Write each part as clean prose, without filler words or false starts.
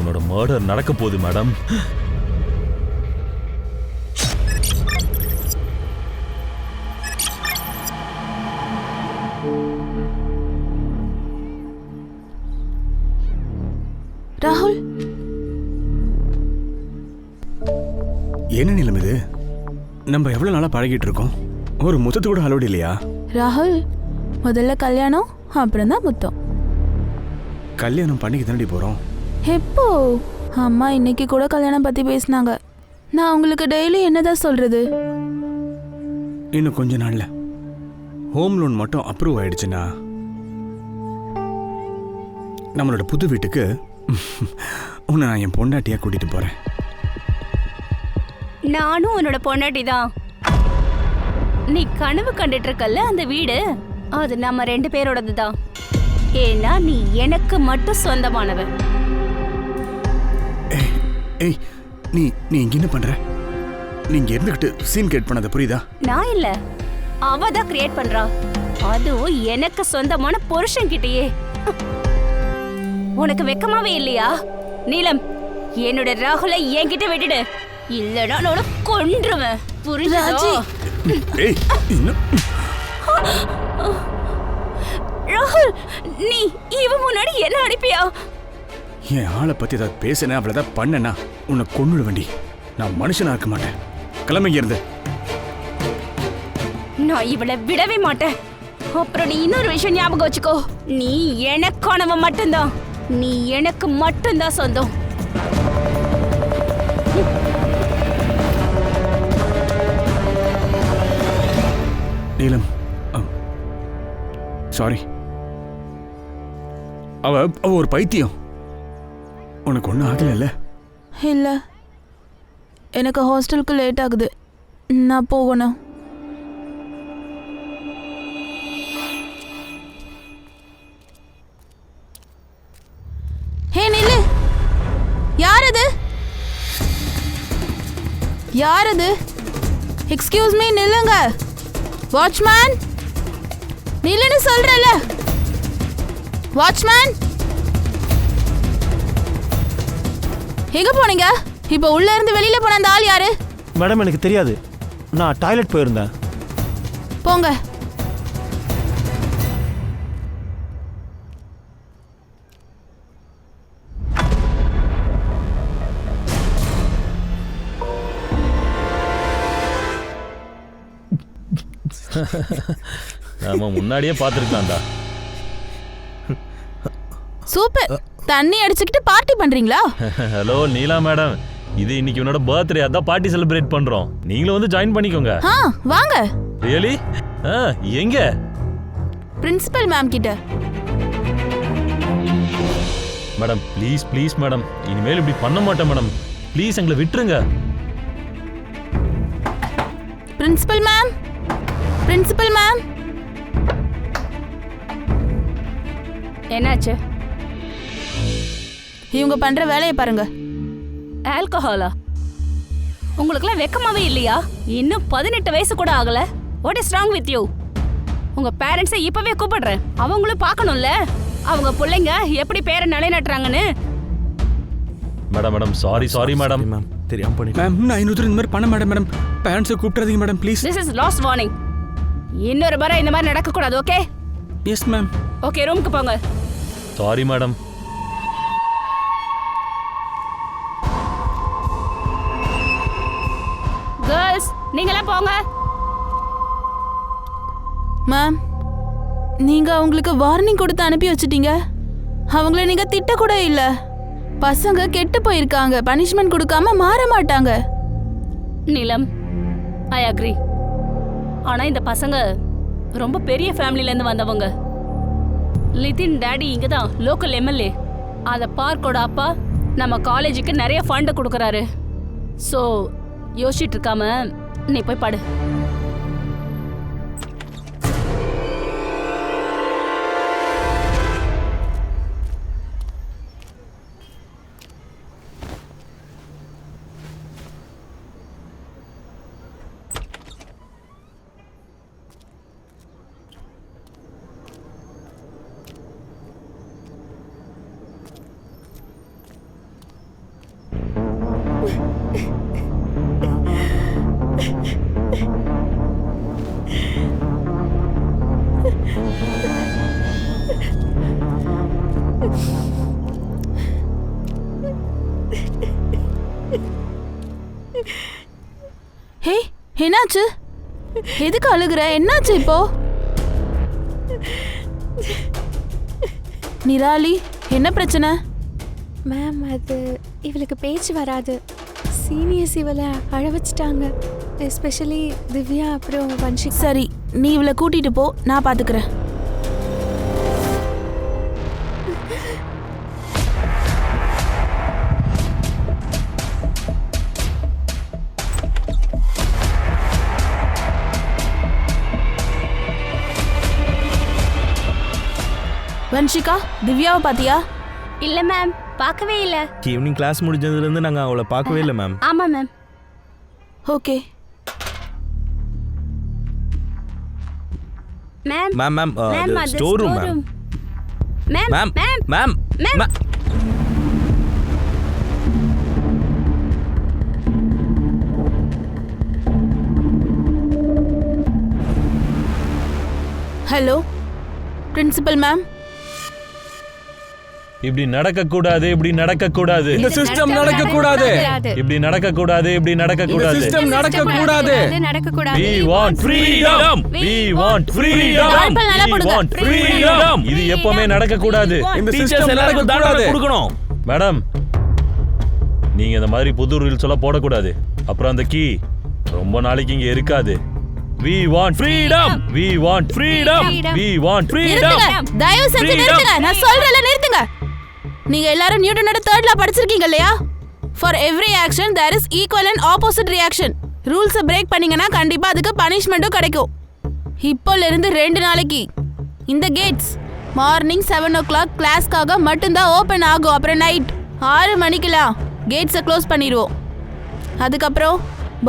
இன்னைக்கு உன்னோட மர்டர் நடக்க போகுது மேடம். ராகுல், என்ன நிலம் இது? நம்ம எவ்வளவு நாளா பழகிட்டு இருக்கோம், ஒரு முத்தத்து கூட அலோடு இல்லையா? ராகுல், முதல்ல கல்யாணம், அப்புறம் தான் முத்தம். கல்யாணம் பண்ணிக்கு தாண்டி போறோம். எப்போ? அம்மா இன்னைக்கு கூட கல்யாணம் பத்தி பேசினாங்க. நான் உங்களுக்கு டெய்லி என்னதான் சொல்றது? இன்னும் கொஞ்ச நாள்ல ஹோம் லோன் மட்டும் அப்ரூவ் ஆயிடுச்சுன்னா நம்மளோட புது வீட்டுக்கு உன்னை நான் என் பொண்டாட்டியா கூட்டிட்டு போறேன். நானும் உன்னோட பொண்டாட்டி தான். நீ கனவு கண்டுட்டு இருக்கல்ல அந்த வீடு, அது நம்ம 2 பேரோடது தான். ஏன்னா நீ எனக்கு மட்டும் சொந்தமானவன். ஏய், நீ நீ இங்க என்ன பண்ற? நீங்க இருந்துகிட்டு சீன் கிரியேட் பண்ணத புரியுதா? நான் இல்ல, அவ தான் கிரியேட் பண்றா. அதுவும் எனக்கு சொந்தமான புருஷன் கிட்டயே. உனக்கு வெக்கமாவே இல்லையா? நீலம், என்னோட ராகுலை என்கிட்ட விட்டுடு, இல்லனா நான் கொன்றுவேன். புரிஞ்சுதா? ஏய், ராகுல், நீ இவ முன்னாடி என்ன அடிப்பியா? என் ஆளை பத்தி ஏதாவது பேசினேன், அவ்வளவுதான் பண்ணனா உன்னை கொன்னுட வேண்டி. நான் மனுஷனா இருக்க மாட்டேன். கிளம்பிங்க இருந்து. நான் இவளை விடவே மாட்டேன். அப்புறம் நீ இன்னொரு விஷயம் ஞாபகம் வச்சுக்கோ, நீ எனக்கானவன் மட்டும்தான். நீ எனக்கு மட்டும்தான் சொந்தம். நீலம், சாரி. அவ ஒரு பைத்தியம். உனக்கு ஒன்றும் ஆகல? இல்ல, எனக்கு ஹாஸ்டலுக்கு லேட் ஆகுது, நான் போகணும். ஹே நில்லு! யார் அது? யார் அது? எக்ஸ்கியூஸ் மீ, நில்லுங்க. வாட்ச்மேன், நில்லுன்னு சொல்றல. வாட்ச்மேன், எங்க போனீங்க? இப்போ உள்ள இருந்து வெளியில போன அந்த ஆள் யாரு? மேடம், எனக்கு தெரியாது, நான் டாய்லெட் போயிருந்தேன். போங்க. நாம முன்னாடியே பார்த்துருக்கலாம்டா. சூப்பர், தண்ணி அடிச்சுக்கிட்டு பார்ட்டி பண்றீங்களா? ஹலோ நீலா மேடம், இது இன்னைக்கு உன்னோட பர்த்டே, அதான் பார்ட்டி செலிப்ரேட் பண்றோம். நீங்களும் வந்து ஜாயின் பண்ணிக்கோங்க. வாங்க. ரியலி? எங்க? பிரின்சிபல் மேம் கிட்ட. மேடம் ப்ளீஸ் ப்ளீஸ் மேடம், இனிமேல் இப்படி பண்ண மாட்டேன் மேடம். ப்ளீஸ் எங்களை விட்டுருங்க. Principal ma'am, principal ma'am. என்னாச்சு? இவங்க பண்ற வேலையை பாருங்க. ஆல்கஹாலா? உங்களுக்குலாம் வெக்கமாவே இல்லையா? இன்னும் 18 வயசு கூட ஆகல. What is wrong with you? உங்க பேரண்ட்ஸை இப்பவே கூப்பிடுறேன், அவங்களும் பார்க்கணும்ல அவங்க பிள்ளைங்க எப்படி பேரை நிலைநாட்டுறாங்கன்னு. Madam madam sorry sorry madam. Ma'am, தெரியாம பண்ணிட்டேன். மேம், நான் இன்னொரு இந்த மாதிரி பண்ண மாட்டேன் மேடம். பேரண்ட்ஸை கூப்பிடாதீங்க madam, please. This is last warning. இன்னொரு முறை இந்த மாதிரி நடக்க கூடாது, ஓகே? Yes ma'am. ஓகே, ரூமுக்கு போங்க. Sorry madam. கேர்ள்ஸ், நீங்களே போங்க. மேம், நீங்க அவங்களுக்கு வார்னிங் கொடுத்து அனுப்பி வச்சிட்டீங்க. அவங்கள நீங்க திட்ட கூட இல்ல. பசங்க கெட்டு போயிருக்காங்க, பனிஷ்மெண்ட் கொடுக்காம மாற மாட்டாங்க. நீலம், ஐ அக்ரி. ஆனா இந்த பசங்க ரொம்ப பெரிய ஃபேமிலில இருந்து வந்தவங்க. லிதின் டாடி இங்க தான் லோக்கல் எம்எல்ஏ. அத பார்க்கோட அப்பா நம்ம காலேஜுக்கு நிறைய ஃபண்ட் கொடுக்கறாரு. சோ யோசிச்சுட்டு இருக்காம நீ போய் படு. என்னாச்சு? எதுக்கு அழுகுற? என்னாச்சு இப்போ? நிராலி, என்ன பிரச்சனை? மேம், அது இவளுக்கு பேச்சு வராது. சீனியர்ஸ் இவளை அழ வச்சிட்டாங்க. எஸ்பெஷலி திவ்யா அப்புறம் வன்ஷிகா. சரி, நீ இவளை கூட்டிட்டு போ, நான் பாத்துக்கிறேன். வன்ஷிகா, திவ்யாவை பாத்தியா? இல்ல மேம், பார்க்கவே இல்ல. ஈவினிங் கிளாஸ் முடிஞ்சதுலேருந்து நாங்கள் அவளை பார்க்கவே இல்லை மேம். ஆமா ma'am. Okay. Ma'am ma'am ma'am ma'am, அது store room ma'am. Ma'am ma'am ma'am ma'am ma'am. Hello principal ma'am. இப்படி நடக்க கூடாது, இப்படி நடக்க கூடாது, இந்த சிஸ்டம் நடக்க கூடாது. இப்படி நடக்க கூடாது, இப்படி நடக்க இந்த கூடாது. சிஸ்டம் நடக்க கூடாது. நடக்க கூடாது. We want freedom. We want freedom. வாய்ப்பை நல்லா We கொடுங்க. want freedom. இது எப்பவுமே நடக்க கூடாது. இந்த டீச்சர்ஸ் சிஸ்டம் எல்லாருக்கும் நடக்க தண்டனை கூடாது. கொடுக்கணும். மேடம், நீங்க இந்த மாதிரி புது ரூல்ஸ் எல்லாம் போடக்கூடாது. அப்புறம் அந்த கீ ரொம்ப நாளைக்கு இங்க இருக்காது. We want freedom. We want freedom. We want freedom. நிறுத்துங்க, தயவு செஞ்சு நிறுத்துங்க. நான் சொல்றேன்ல, நிறுத்துங்க. நீங்க எல்லாரும் நியூட்டனோட 3rd லா படிச்சிருக்கீங்க இல்லையா? For every action there is equal and opposite reaction. ரூல்ஸை பிரேக் பண்ணீங்கன்னா கண்டிப்பா அதுக்கு பனிஷ்மெண்ட்டும் கிடைக்கும். இப்போல இருந்து 2 நாளைக்கு இந்த கேட்ஸ் மார்னிங் 7 o'clock கிளாஸ்க்காக மட்டும்தான் ஓப்பன் ஆகும். அப்புறம் நைட் 6 மணிக்கெல்லாம் கேட்ஸை க்ளோஸ் பண்ணிடுவோம். அதுக்கப்புறம்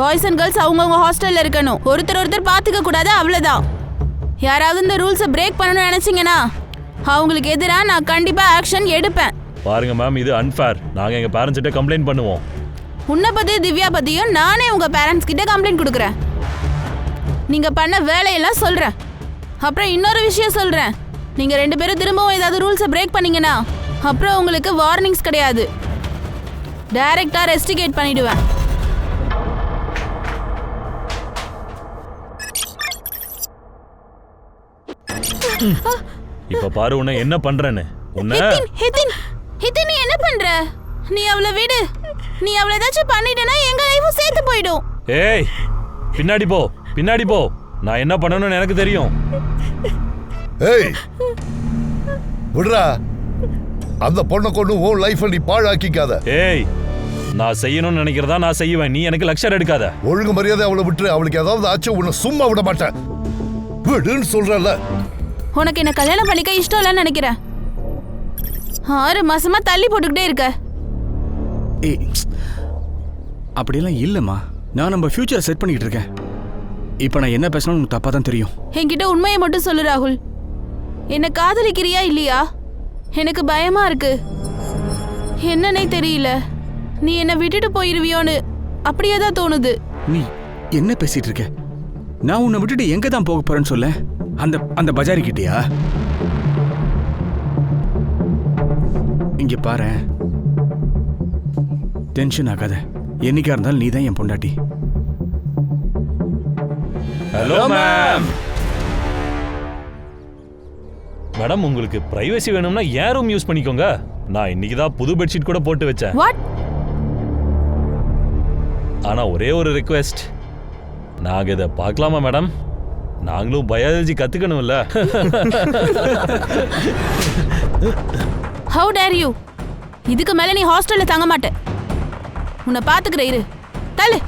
பாய்ஸ் அண்ட் கேர்ள்ஸ் அவங்கவுங்க ஹாஸ்டல்ல இருக்கணும். ஒருத்தர் பார்த்துக்க கூடாது, அவ்வளோதான். யாராவது இந்த ரூல்ஸை பிரேக் பண்ணணும்னு நினைச்சீங்கன்னா அவங்களுக்கு எதிராக நான் கண்டிப்பா ஆக்ஷன் எடுப்பேன். பாருங்க மேம், இது அன்ஃபேர். நாங்க எங்க பேரண்ட்ஸ் கிட்ட கம்ப்ளைண்ட் பண்ணுவோம். உன்னை பத்தி திவ்யா பத்தியும் நானே உங்க பேரண்ட்ஸ் கிட்ட கம்ப்ளைண்ட் கொடுக்குறேன். நீங்க பண்ண வேலையெல்லாம் சொல்றேன். அப்புறம் இன்னொரு விஷயம் சொல்றேன். நீங்க 2 பேரும் திரும்பவும் ஏதாவது ரூல்ஸை பிரேக் பண்ணீங்கன்னா அப்புறம் உங்களுக்கு வார்னிங்ஸ் கிடையாது. டைரக்டா ரெஸ்டிகேட் பண்ணிடுவேன். இப்ப பாரு உன்னை என்ன பண்றேன்னு. உன்னை ஹிதின், நீ என்ன பண்ற? நீ அவளை விடு. நீ அவளை ஏதாச்சும் பண்ணிட்டனா எங்க லைஃபும் சேர்த்து போயிடும். ஏய், பின்னாடி போ, பின்னாடி போ. நான் என்ன பண்ணணும்னு எனக்கு தெரியும். ஏய் விடுறா, அந்த பொண்ணை கொண்டு உன் லைஃபை நீ பாழாக்கிக்காத. ஏய், நான் செய்யணும்னு நினைக்கிறதா நான் செய்வேன். நீ எனக்கு லக்ஷர் எடுக்காத. ஒழுங்கு மரியாதை அவளை விட்டு. அவளுக்கு ஏதாவது ஆச்சு உன்னை சும்மா விட மாட்டேன். விடுன்னு சொல்றல. உனக்கு என்ன கல்யாணம் பண்ணிக்க இஷ்டம் இல்லைன்னு நினைக்கிறேன். 6 மாசமா தள்ளி போட்டுக்கிட்டே இருக்க. ஏய், அப்படியெல்லாம் இல்லைம்மா. நான் நம்ம ஃபியூச்சரை செட் பண்ணிக்கிட்டு இருக்கேன். இப்போ நான் என்ன பேசணும்னு உனக்கு தப்பாக தான் தெரியும். என்கிட்ட உண்மையை மட்டும் சொல்லு ராகுல். என்ன காதலிக்கிறியா இல்லையா? எனக்கு பயமா இருக்கு. என்னன்னே தெரியல. நீ என்ன விட்டுட்டு போயிருவியோன்னு அப்படியே தான் தோணுது. நீ என்ன பேசிட்டு இருக்க? நான் உன்னை விட்டுட்டு எங்க தான் போக போறேன்னு சொல்ல? அந்த பஜாரி கிட்டயா? இங்க பாரு, டென்ஷன் ஆகாத. என்னைக்கா இருந்தாலும் நீ தான் என் பொண்டாட்டி. Hello ma'am. மேடம், உங்களுக்கு பிரைவசி வேணும்னா ஏன் ரூம் யூஸ் பண்ணிக்கோங்க. நான் இன்னைக்கு தான் புது பெட்ஷீட் கூட போட்டு வச்சேன். வாட்? ஆனா ஒரே ஒரு ரிக்வெஸ்ட். நாங்க இதை பார்க்கலாமா மேடம்? நாங்களும் பயாலஜி கத்துக்கணும்ல. How dare you? இதுக்கு மேல நீ ஹாஸ்டல்ல தங்க மாட்ட. உன்னை பாத்துக்கிற இரு. தள்ளு.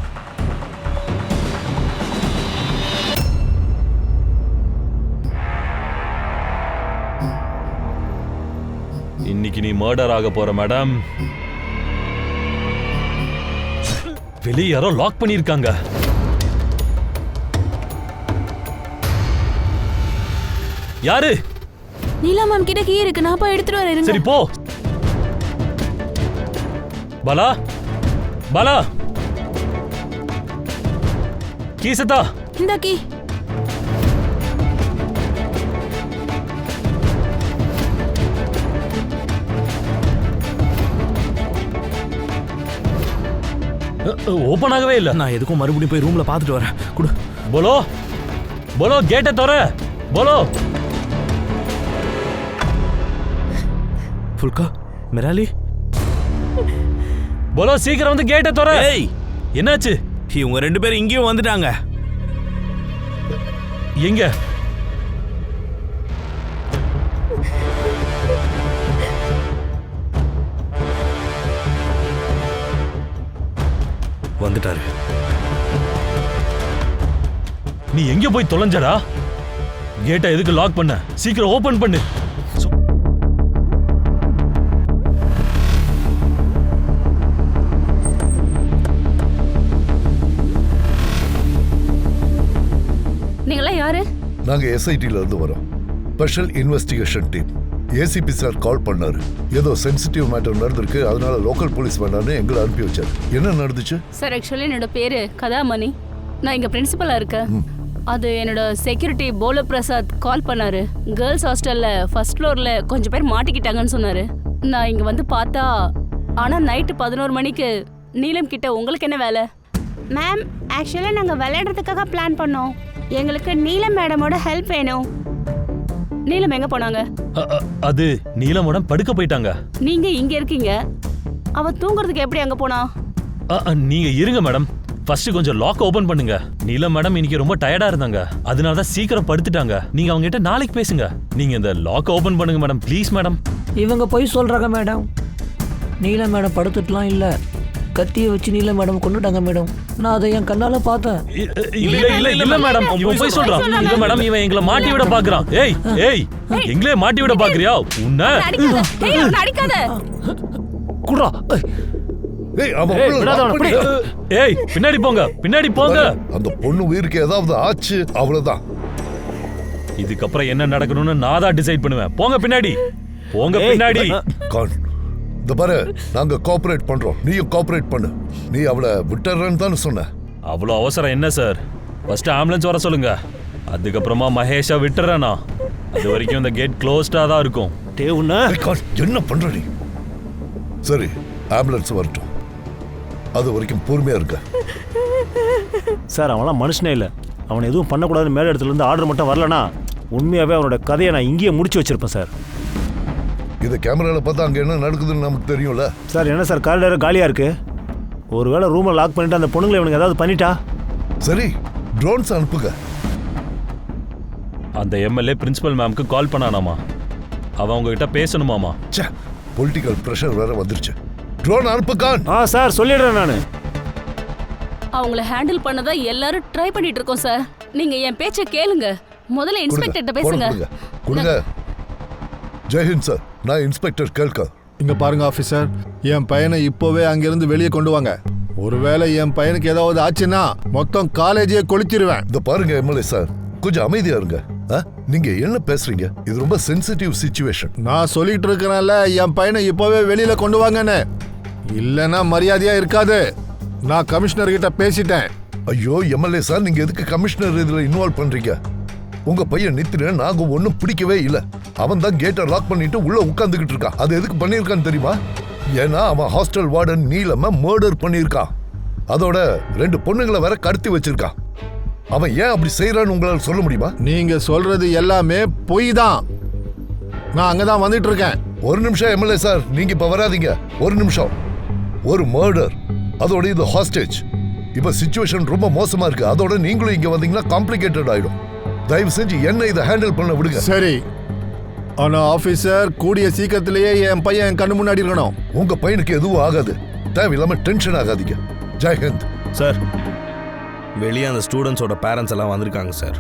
இன்னைக்கு நீ மர்டர் ஆக போற மேடம். வெளியே யாரோ லாக் பண்ணிருக்காங்க. யாரு? நீலா மேம் கிட்ட கீ இருக்கு. நான் போய் எடுத்துட்டு வரேன். சரி போ. பாலா, பாலா, கீசத்தா. இந்த கீ. ஓபன் ஆகவே இல்ல. நான் எதுக்கும் மறுபடியும் போய் ரூம்ல பார்த்துட்டு வரேன். குடு. போலோ போலோ கேட்டை தர. போலோ ஃபுல்கா மிராலி. போலோ சீக்கிரம் வந்து கேட்டை தர. ஏய் என்னாச்சு? இவங்க 2 பேரும் இங்கேயும் வந்துட்டாங்க. எங்க? வந்துட்டாரு. நீ எங்க போய் தொலைஞ்சடா? கேட்டை எதுக்கு லாக் பண்ண? சீக்கிரம் ஓபன் பண்ணு. நீங்களாம் யாரு? நாங்க எஸ்ஐடில இருந்து வரோம். Special investigation team. ACP sir call பண்ணாரு. ஏதோ சென்சிட்டிவ் மேட்டர் நடந்திருக்கு, அதனால லோக்கல் போலீஸ் வேண்டான்னு எங்களை அனுப்பி வச்சாரு. என்ன நடந்துச்சு சார், ஆக்சுவலி என்னோட பேரு கதாமணி. நான் இங்க பிரின்சிபலா இருக்கேன். அது என்னோட செக்யூரிட்டி போல பிரசாத் கால் பண்ணாரு. கேர்ள்ஸ் ஹாஸ்டல்ல ஃபர்ஸ்ட் ஃப்ளோர்ல கொஞ்சம் பேர் மாட்டிக்கிட்டாங்கன்னு சொன்னாரு. நான் இங்க வந்து பார்த்தா, ஆனா நைட்டு 11 மணிக்கு நீலம் கிட்ட உங்களுக்கு என்ன வேலை? மேம், ஆக்சுவலாக நாங்கள் விளையாடுறதுக்காக பிளான் பண்ணோம். எங்களுக்கு நீலம் மேடமோட ஹெல்ப் வேணும். நீலம் எங்க போனாங்க? அது நீலமோடம் படுக்க போயிட்டாங்க. நீங்க இங்க இருக்கீங்க, அவ தூங்குறதுக்கு எப்படி அங்க போனா? நீங்க இருங்க மேடம். ஃபர்ஸ்ட் கொஞ்சம் லாக் ஓபன் பண்ணுங்க. நீலம் மேடம் இன்னைக்கு ரொம்ப டயர்டா இருந்தாங்க, அதனால தான் சீக்கிரம் படுத்துட்டாங்க. நீங்க அவங்க கிட்ட நாளைக்கு பேசுங்க. நீங்க இந்த லாக் ஓபன் பண்ணுங்க மேடம், ப்ளீஸ் மேடம். இவங்க போய் சொல்றாங்க மேடம். நீல மேடம் படுத்துட்டுலாம் இல்ல, கத்தியை வச்சு நீல மேடம் கொண்டுட்டாங்க மேடம். நான் அதை என் கண்ணால பார்த்தேன். இல்ல மேடம், இவன் போய் சொல்றான். இல்ல மேடம், இவன் எங்களை மாட்டி விட பாக்குறான். ஏய் ஏய், எங்களே மாட்டி விட பாக்குறியா? உன்ன அடிக்காத. குடுறா. ஏய் பின்னாடி போங்க, பின்னாடி போங்க. அந்த பொண்ணு உயிருக்கு ஏதாவது ஆச்சு அவ்வளவுதான். இதுக்கப்புறம் என்ன நடக்கணும்னு நான் தான் டிசைட் பண்ணுவேன். போங்க பின்னாடி, போங்க பின்னாடி. இந்த பாரு, நாங்க கோஆபரேட் பண்றோம், நீயும் கோஆபரேட் பண்ணு. நீ அவளை விட்டுறன்னு தானே சொன்ன. அவ்வளோ அவசரம் என்ன சார்? ஃபர்ஸ்ட் ஆம்புலன்ஸ் வர சொல்லுங்க, அதுக்கப்புறமா மகேஷா விட்டுறேனா. அது வரைக்கும் இந்த கேட் க்ளோஸ்டா தான் இருக்கும். என்ன பண்ற நீ? சரி, ஆம்புலன்ஸ் வரட்டும், அது வரைக்கும் பொறுமையா இருக்க. சார், அவன்லாம் மனுஷனே இல்லை. அவனை எதுவும் பண்ணக்கூடாதுன்னு மேல இடத்துல இருந்து ஆர்டர் மட்டும் வரலனா உண்மையாவே அவனோட கதையை நான் இங்கேயே முடிச்சு வச்சிருப்பேன் சார். இது கேமரால பார்த்தா அங்க என்ன நடக்குதுன்னு நமக்கு தெரியும்ல சார். என்ன சார், காரிடார் காலியா இருக்கு. ஒருவேளை ரூமை லாக் பண்ணிட்டு அந்த பொண்ணுங்களை இவனுக்கு ஏதாவது பண்ணிட்டா? சரி, ட்ரோன்ஸ் அனுப்புங்க. அந்த எம்எல்ஏ பிரின்சிபல் மேம்க்கு கால் பண்ணானாமா, அவன் உங்ககிட்ட பேசணுமாமா. பொலிட்டிக்கல் பிரஷர் வேற வந்துருச்சு. ட்ரோன் அனுப்புகான். சார், சொல்லிடுறேன் நானு. அவங்கள ஹேண்டில் பண்ணதா எல்லாரும் ட்ரை பண்ணிட்டு இருக்கோம் சார். நீங்க என் பேச்ச கேளுங்க. முதல்ல இன்ஸ்பெக்டர்ட்ட பேசுங்க. கொடுங்க. ஜெயஹிந்த் சார், நான் இன்ஸ்பெக்டர் கேள்கர். இங்க பாருங்க ஆபீசர், என் பையனை இப்போவே அங்கிருந்து வெளியே கொண்டு வாங்க. ஒருவேளை என் பையனுக்கு ஏதாவது ஆச்சுன்னா மொத்தம் காலேஜே கொளுத்திடுவேன். இந்த பாருங்க எம்எல்ஏ சார், கொஞ்சம் அமைதியா இருங்க. நீங்க என்ன பேசுறீங்க? இது ரொம்ப சென்சிட்டிவ் சிச்சுவேஷன். நான் சொல்லிட்டு இருக்கேன்ல, என் பையனை இப்போவே வெளியில கொண்டு வாங்கன்னு. இல்லைன்னா மரியாதையா இருக்காது. நான் கமிஷனர் கிட்ட பேசிட்டேன். ஐயோ எம்எல்ஏ சார், நீங்க எதுக்கு கமிஷனர் இதுல இன்வால்வ் பண்றீங்க? உங்க பையன் நித்திரன் நாங்க ஒன்னும் பிடிக்கவே இல்ல. அவன் தான் கேட்டை லாக் பண்ணிட்டு உள்ள உட்கார்ந்துகிட்டு இருக்கான். அது எதுக்கு பண்ணிருக்கான்னு தெரியுமா? ஏன்னா அவன் ஹாஸ்டல் வார்டன் நீலம மர்டர் பண்ணிருக்கான். அதோட 2 பொண்ணுங்களை வேற கடத்தி வச்சிருக்கான். அவன் ஏன் அப்படி செய்யறான்னு உங்களால சொல்ல முடியுமா? நீங்க சொல்றது எல்லாமே பொய் தான். நான் அங்கதான் வந்துட்டு இருக்கேன். ஒரு நிமிஷம் எம்எல்ஏ சார், நீங்க இப்ப வராதீங்க. ஒரு நிமிஷம். ஒரு மர்டர், அதோட இது ஹாஸ்டேஜ். இப்ப சிச்சுவேஷன் ரொம்ப மோசமா இருக்கு. அதோட நீங்களும் இங்க வந்தீங்கன்னா காம்ப்ளிகேட்டட் ஆயிடும். தயவு செஞ்சு என்ன இதை ஹேண்டில் பண்ண விடுங்க. சரி, ஆனா ஆபீசர், கூடிய சீக்கிரத்திலேயே என் பையன் என் கண்ணு முன்னாடி இருக்கணும். உங்க பையனுக்கு எதுவும் ஆகாது. தேவையில்லாம டென்ஷன் ஆகாதீங்க. ஜெயஹிந்த் சார். வெளியே அந்த ஸ்டூடெண்ட்ஸோட பேரண்ட்ஸ் எல்லாம் வந்திருக்காங்க சார்.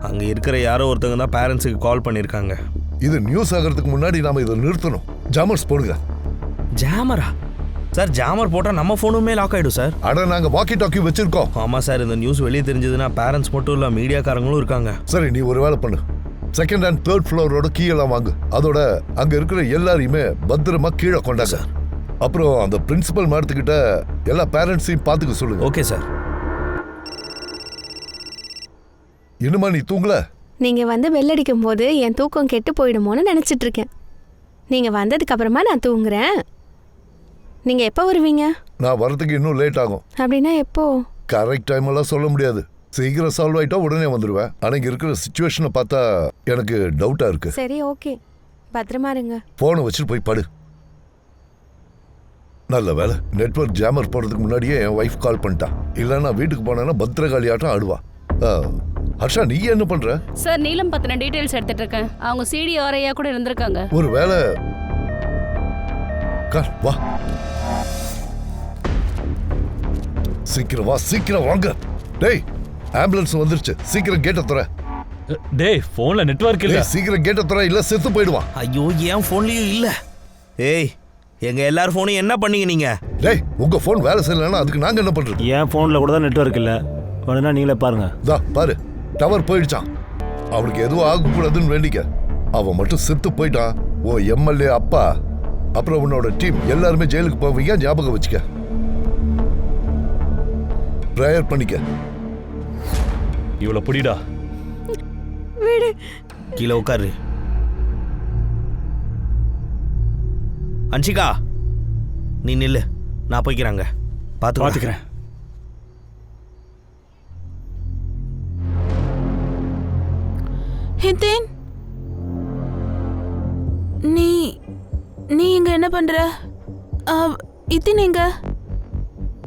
அங்கே இருக்கிற யாரோ ஒருத்தங்க தான் பேரண்ட்ஸுக்கு கால் பண்ணியிருக்காங்க. இது நியூஸ் ஆகிறதுக்கு முன்னாடி நாம இதை நிறுத்தணும். ஜாமர்ஸ் போடுங்க. ஜாமரா? சார், ஜாமர் போட்டால் நம்ம ஃபோனுமே லாக் ஆகிடும் சார். அட, நாங்கள் வாக்கி டாக்கி வச்சிருக்கோம். ஆமாம் சார், இந்த நியூஸ் வெளியே தெரிஞ்சதுன்னா பேரண்ட்ஸ் மட்டும் இல்லை, மீடியாக்காரங்களும் இருக்காங்க. சரி, நீ ஒரு வேலை பண்ணு. 2nd and 3rd ஃப்ளோரோட கீழெல்லாம் வாங்கு. அதோட அங்கே இருக்கிற எல்லாரையுமே பத்திரமா கீழே கொண்டாங்க. அப்புறம் அந்த பிரின்சிபல் மேடத்துக்கிட்ட எல்லா பேரண்ட்ஸையும் பார்த்துக்க சொல்லுங்க. Okay sir. இன்னுமா நீ தூங்கல? நீங்க வந்து பெல் அடிக்கும் போது என் தூக்கம் கெட்டு போயிடுமோன்னு நினைச்சிட்டு இருக்கேன். நீங்க வந்ததுக்கு அப்புறமா நான் தூங்குறேன். நீங்க எப்போ வருவீங்க? நான் வரதுக்கு இன்னும் லேட் ஆகும். அப்படின்னா எப்போ? கரெக்ட் டைம் எல்லாம் சொல்ல முடியாது. சீக்கிரம் சால்வ் ஆயிட்டா உடனே வந்துடுவேன். ஆனால் இங்கே இருக்கிற சுச்சுவேஷனை பார்த்தா எனக்கு டவுட்டாக இருக்கு. சரி, ஓகே, பத்திரமா இருங்க. ஃபோனை வச்சுட்டு போய் படு. நல்ல வேலை, நெட்வொர்க் ஜாமர் போடுறதுக்கு முன்னாடியே என் ஒய்ஃப் கால் பண்ணிட்டான். இல்லைன்னா வீட்டுக்கு போனேன்னா பத்திரகாளி ஆட்டம் ஆடுவா. ஹர்ஷா, நீ என்ன பண்ற? சார் நீலம் பத்தின டீடைல்ஸ் எடுத்துட்டு இருக்கேன். அவங்க சிடிஆர்ஐயா கூட இருந்திருக்காங்க. ஒரு வேலை வா, சீக்கிரம் வா, சீக்கிரம் வாங்க. டேய், ஆம்புலன்ஸ் வந்துருச்சு, சீக்கிரம் கேட்ட துற. டேய், போன்ல நெட்வொர்க் இல்ல. சீக்கிரம் கேட்ட துற, இல்ல செத்து போயிடுவான். ஐயோ, என் ஃபோன்லயும் இல்ல. ஏய், எங்க எல்லார் ஃபோனையும் என்ன பண்ணீங்க நீங்க? டேய், உங்க ஃபோன் வேலை செய்யலன்னா அதுக்கு நாங்க என்ன பண்றது? என் ஃபோனில் கூட தான் நெட்வொர்க் இல்லை. வேணும்னா நீங்களே பாருங்க. தா பாரு, டவர் போயிடுச்சான். அவனுக்கு எதுவும் ஆகக்கூடாதுன்னு வேண்டிக்க. அவன் மட்டும் செத்து போயிட்டான். ஓ எம்எல்ஏ அப்பா, அப்புறம் உன்னோட டீம் எல்லாருமே ஜெயிலுக்கு போவீங்க, ஞாபகம் வச்சுக்க. ப்ரேயர் பண்ணிக்க. இவ்வளவு புடிடா. கீழே உட்காரு. அன்ஷிகா, நீ நில்லு, நான் போய்க்கிறாங்க. பார்த்துக்கிறேன். ஹிதேன், நீ நீ இங்க என்ன பண்ற? இத்தின் எங்க?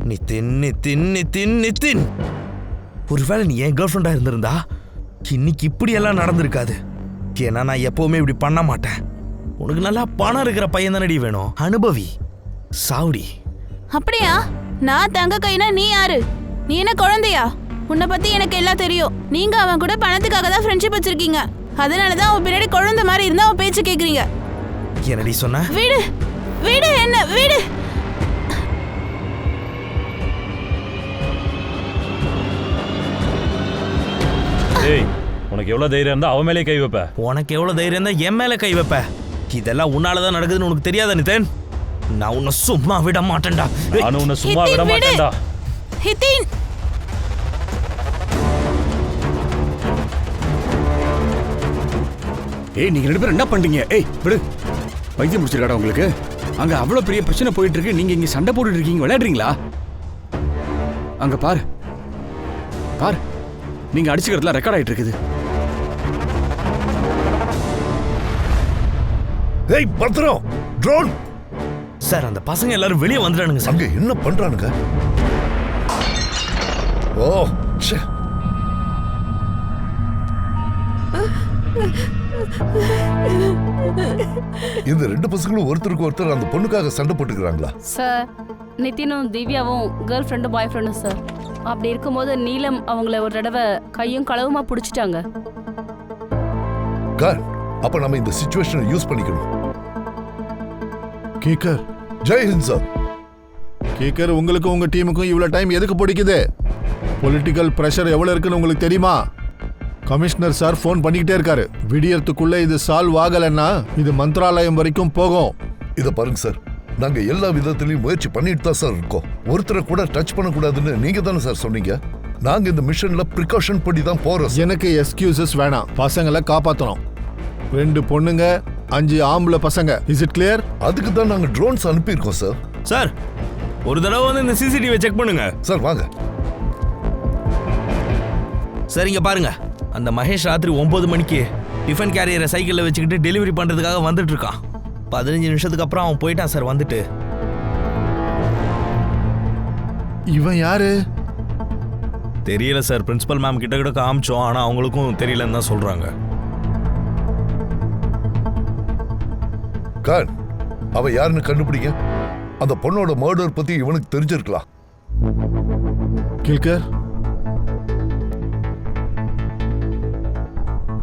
நிதின், ஒருவேளை நீ என் கேர்ள் ஃப்ரெண்டா இருந்திருந்தா இன்னைக்கு இப்படி எல்லாம் நடந்திருக்காது. ஏன்னா நான் எப்பவுமே இப்படி பண்ண மாட்டேன். உனக்கு நல்லா பணம் இருக்கிற பையன் தானடி வேணும். அனுபவி, சாவுடி. அப்படியா? நான் தங்க கைனா நீ யாரு? நீ என்ன குழந்தையா? உன்னை பத்தி எனக்கு எல்லாம் தெரியும். நீங்க அவன் கூட பணத்துக்காக தான் ஃப்ரெண்ட்ஷிப் வச்சிருக்கீங்க. அதனாலதான் அவன் பின்னாடி குழந்தை மாதிரி இருந்தா அவன் பேச்சு கேக்குறீங்க. என்னடி சொன்ன? வீடு வீடு என்ன வீடு? டேய், உனக்கு எவ்வளவு தைரியம் இருந்தா அவன் மேலே கை வைப்ப? உனக்கு எவ்வளவு தைரியம் இருந்தா என் மேல கை வைப்ப? இதெல்லாம் உன்னாலதான் நடக்குதுன்னு உனக்கு தெரியாதா நிதன்? நான் உன்னை சும்மா விட மாட்டேன்டா. நானும் உன்னை சும்மா விட மாட்டேன்டா. ஹிதேன், ஏய், நீங்க 2 பேரும் என்ன பண்றீங்க? ஏய், விடு. வைத்தியம் முடிச்சிருக்காடா உங்களுக்கு? அங்க அவ்வளவு பெரிய பிரச்சனை போயிட்டு இருக்கு, நீங்க இங்க சண்டை போட்டுட்டு இருக்கீங்க. விளையாடுறீங்களா? அங்க பாரு பாரு, நீங்க அடிச்சுக்கிறதுல ரெக்கார்ட் ஆயிட்டு இருக்குது. ஏய் பத்திரம், ட்ரோன். சார், அந்த பசங்க எல்லாரும் வெளியே வந்துட்டானுங்க சார். அங்க என்ன பண்றானுங்க? ஓ ச்சே. இந்த 2 பசங்களும் ஒருத்தருக்கு ஒருத்தர் அந்த பொண்ணுக்காக சண்டை போட்டுக்கிறாங்களா? சார், நிதினும் திவ்யாவும் கேர்ள் ஃப்ரெண்டும் பாய் ஃப்ரெண்டும் சார். அப்படி இருக்கும்போது நீலம் அவங்கள ஒரு தடவை கையும் களவுமா பிடிச்சிட்டாங்க. அப்ப நம்ம இந்த சிச்சுவேஷனை யூஸ் பண்ணிக்கணும். கேக்கர், ஜெய் ஹிந்த் சார். கேக்கர், உங்களுக்கும் உங்க டீமுக்கும் இவ்வளவு டைம் எதுக்கு பிடிக்குது? பொலிட்டிக்கல் பிரஷர் எவ்வளவு இருக்குன்னு உங்களுக்கு தெரியுமா? கமிஷனர் சார் ஃபோன் பண்ணிக்கிட்டே இருக்காரு. விடியறதுக்குள்ள இது சால்வ் ஆகலைன்னா இது மந்திராலயம் வரைக்கும் போகும். இதை பாருங்க சார், நாங்க எல்லா விதத்திலையும் முயற்சி பண்ணிட்டு தான் சார் இருக்கோம். ஒருத்தரை கூட டச் பண்ணக்கூடாதுன்னு நீங்க தானே சார் சொன்னீங்க. நாங்க இந்த மிஷன்ல ப்ரிகாஷன் படி தான் போறோம். எனக்கு எக்ஸ்கியூசஸ் வேணாம். பசங்களை காப்பாற்றணும். 2 பொண்ணுங்க, 5 ஆம்பளை பசங்க. Is it clear? அதுக்கு தான் நாங்க ட்ரோன்ஸ் அனுப்பியிருக்கோம் சார். சார், ஒரு தடவை வந்து இந்த சிசிடிவி செக் பண்ணுங்க. சார் வாங்க. சார், இங்க பாருங்க. அந்த மகேஷ் ராத்திரி 9 மணிக்கு டிஃபன் கேரியரை சைக்கிளில் வச்சுக்கிட்டு டெலிவரி பண்ணுறதுக்காக வந்துட்டு இருக்கான். 15 நிமிஷத்துக்கு அப்புறம் அவன் போயிட்டான் சார். வந்துட்டு இவன் யாரு தெரியல சார். பிரின்சிபல் மேம் கிட்ட கூட காமிச்சோம், ஆனால் அவங்களுக்கும் தெரியலன்னு தான் சொல்கிறாங்க. அவ யாருன்னு கண்டுபிடிங்க. அந்த பொண்ணோட மர்டர் பத்தி இவனுக்கு தெரிஞ்சிருக்கலாம். கில்கர்,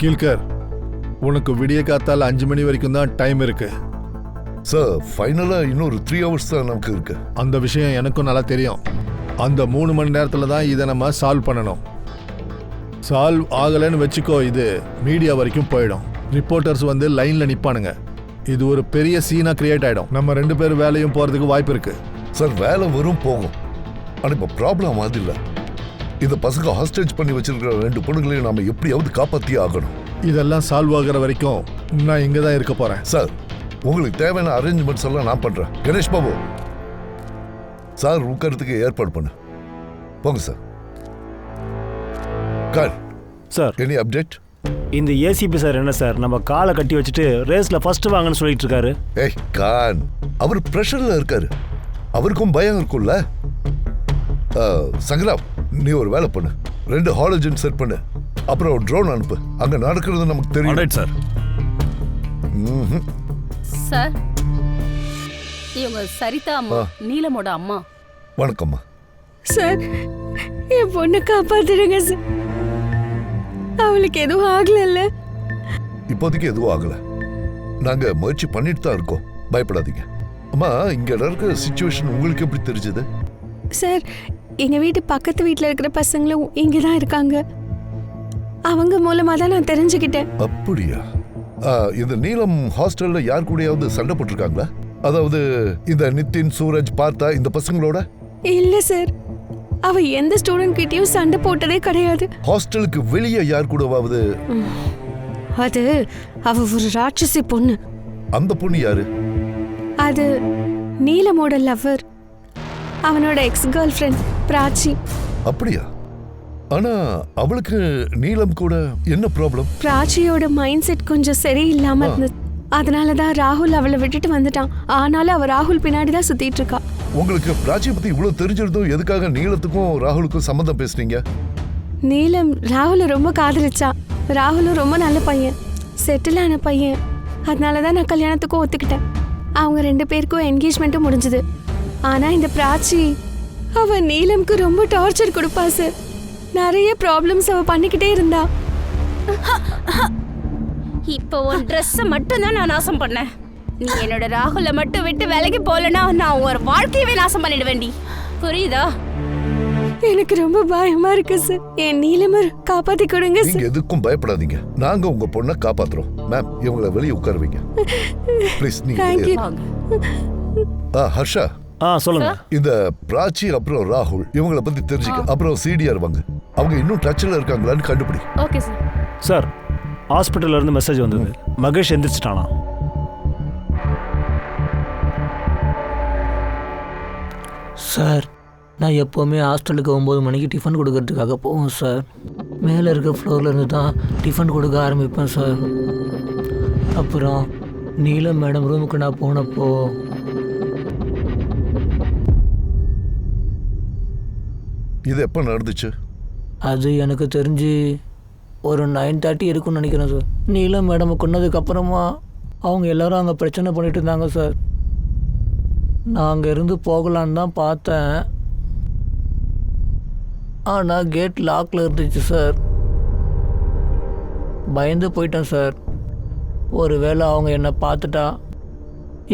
கில்கர், உனக்கு விடிய காத்தால 5 மணி வரைக்கும் தான் டைம் இருக்கு சார். ஃபைனலா இன்னொரு 3 hours தான் நமக்கு இருக்கு. அந்த விஷயம் எனக்கும் நல்லா தெரியும். அந்த 3 மணி நேரத்தில் தான் இதை நம்ம சால்வ் பண்ணணும். சால்வ் ஆகலைன்னு வச்சுக்கோ, இது மீடியா வரைக்கும் போயிடும். ரிப்போர்ட்டர்ஸ் வந்து லைன்ல நிப்பானுங்க. இது ஒரு பெரிய சீனா கிரியேட் ஆயிடும். நம்ம 2 பேர் வேலையும் போறதுக்கு வாய்ப்பு இருக்கு. சார், வேலை வரும் போகும். ஆனா இப்ப ப்ராப்ளம் அது இல்ல. இந்த பசங்க ஹாஸ்டேஜ் பண்ணி வச்சிருக்கிற 2 பொண்ணுங்களையும் நாம எப்படியாவது காப்பாத்தியே ஆகணும். இதெல்லாம் சால்வ் ஆகிற வரைக்கும் நான் இங்க தான் இருக்க போறேன். சார், உங்களுக்கு தேவையான அரேஞ்ச்மெண்ட்ஸ் எல்லாம் நான் பண்றேன். கணேஷ் பாபு, சார் உட்கறதுக்கு ஏற்பாடு பண்ணு. போங்க sir. Call sir any update? இந்த ஏசிபி சார் என்ன சார் நம்ம காலை கட்டி வச்சுட்டு ரேஸில் ஃபர்ஸ்ட் வாங்கன்னு சொல்லிட்டு இருக்காரு. ஏய் கான், அவர் ப்ரெஷர்ல இருக்காரு, அவருக்கும் பயம் இருக்கும்ல. சங்கராம், நீ ஒரு வேலை பண்ணு, 2 ஹாலஜன் செட் பண்ணு, அப்புறம் ட்ரோன் அனுப்பு. அங்க நடக்கிறது நமக்கு தெரியும். சார். சார், இவங்க சரிதா அம்மா, நீலமோட அம்மா. வணக்கம்மா. சார், என் பொண்ணை காப்பாத்துடுங்க சார். அவளுக்கு எதுவும் ஆகல. இப்போதைக்கு எதுவும் ஆகல. நாங்க முயற்சி பண்ணிட்டு தான் இருக்கோம், பயப்படாதீங்க. அம்மா, இங்க இருக்கிற சிச்சுவேஷன் உங்களுக்கு எப்படி தெரிஞ்சது? சார், எங்க வீட்டு பக்கத்து வீட்டில் இருக்கிற பசங்களும் இங்கே தான் இருக்காங்க. அவங்க மூலமா தான் நான் தெரிஞ்சுக்கிட்டேன். அப்படியா? இந்த நீலம் ஹாஸ்டல்ல யார் கூடயாவது சண்டை போட்டிருக்காங்களா? அதாவது இந்த நிதின், சூரஜ், பார்த்தா இந்த பசங்களோட? இல்ல சார், அவ எந்த ஸ்டூடெண்ட் கிட்டயும் சண்டை போட்டதே கிடையாது. ஹாஸ்டலுக்கு வெளியே யார் கூடவாவது? அது அவ ஒரு ராட்சசி பொண்ணு. அந்த பொண்ணு யாரு? அது நீலமோட லவ்வர், அவனோட எக்ஸ் கேர்ள் ஃப்ரெண்ட் பிராச்சி. அப்படியா? ஆனா அவளுக்கு நீலம் கூட என்ன ப்ராப்ளம்? பிராச்சியோட மைண்ட் செட் கொஞ்சம் சரியில்லாம இருந்தது. அதனாலதான் ராகுல் அவளை விட்டுட்டு வந்துட்டான். ஆனாலும் அவ ராகுல் பின்னாடி தான் சுத்திட்டு இருக்கா. உங்களுக்கு பிராச்சியை பத்தி இவ்வளவு தெரிஞ்சிருந்தும் எதுக்காக நீலத்துக்கும் ராகுலுக்கும் சம்மந்தம் பேசுனீங்க? நீலம் ராகுல ரொம்ப காதலிச்சா. ராகுலும் ரொம்ப நல்ல பையன், செட்டில் ஆன பையன். அதனாலதான் நான் கல்யாணத்துக்கும் ஒத்துக்கிட்டேன். அவங்க 2 பேருக்கும் என்கேஜ்மெண்ட்டும் முடிஞ்சது. ஆனா இந்த பிராச்சி, அவ நீலம்க்கு ரொம்ப டார்ச்சர் கொடுப்பா சார். நிறைய ப்ராப்ளம்ஸ் அவ பண்ணிக்கிட்டே இருந்தா. இப்போ உன் ட்ரெஸ்ஸை மட்டும் தான் நான் நாசம் பண்ணேன். நீ என்னோட ராகுலை மட்டும் விட்டு வேலைக்கு போகலன்னா நான் ஒரு வாழ்க்கையவே நாசம் பண்ணிடுவேண்டி. புரியுதா? எனக்கு ரொம்ப பயமா இருக்கு சார். என் நீலமர் காப்பாத்தி கொடுங்க சார். நீங்க எதுக்கும் பயப்படாதீங்க, நாங்க உங்க பொண்ணை காப்பாத்துறோம். மேம், இவங்களை வெளியே உட்கார வைங்க ப்ளீஸ். நீங்க ஹர்ஷா, சொல்லுங்க. இந்த பிராச்சி அப்புறம் ராகுல் இவங்களை பத்தி தெரிஞ்சுக்க. அப்புறம் சிடிஆர் வாங்க, அவங்க இன்னும் டச்ல இருக்காங்களான்னு கண்டுபிடி. Okay sir. சார், ஹாஸ்பிட்டல்ல இருந்து மெசேஜ் வந்தது, மகேஷ் எந்திரிச்சிட்டானா? சார், நான் எப்போவுமே ஹாஸ்டலுக்கு 9 மணிக்கு டிஃபன் கொடுக்கறதுக்காக போவேன் சார். மேலே இருக்க ஃப்ளோரில் இருந்து தான் டிஃபன் கொடுக்க ஆரம்பிப்பேன் சார். அப்புறம் நீலம் மேடம் ரூமுக்கு நான் போனப்போ இது எப்போ நடந்துச்சு? அது எனக்கு தெரிஞ்சு ஒரு 9:30 இருக்குன்னு நினைக்கிறேன் சார். நீலம் மேடம் கொன்னதுக்கப்புறமா அவங்க எல்லாரும் அங்கே பிரச்சனை பண்ணிட்டு இருந்தாங்க சார். நான் அங்கே இருந்து போகலான்னு தான் பார்த்தேன், ஆனால் கேட் லாக்கில் இருந்துச்சு சார். பயந்து போயிட்டேன் சார். ஒருவேளை அவங்க என்னை பார்த்துட்டா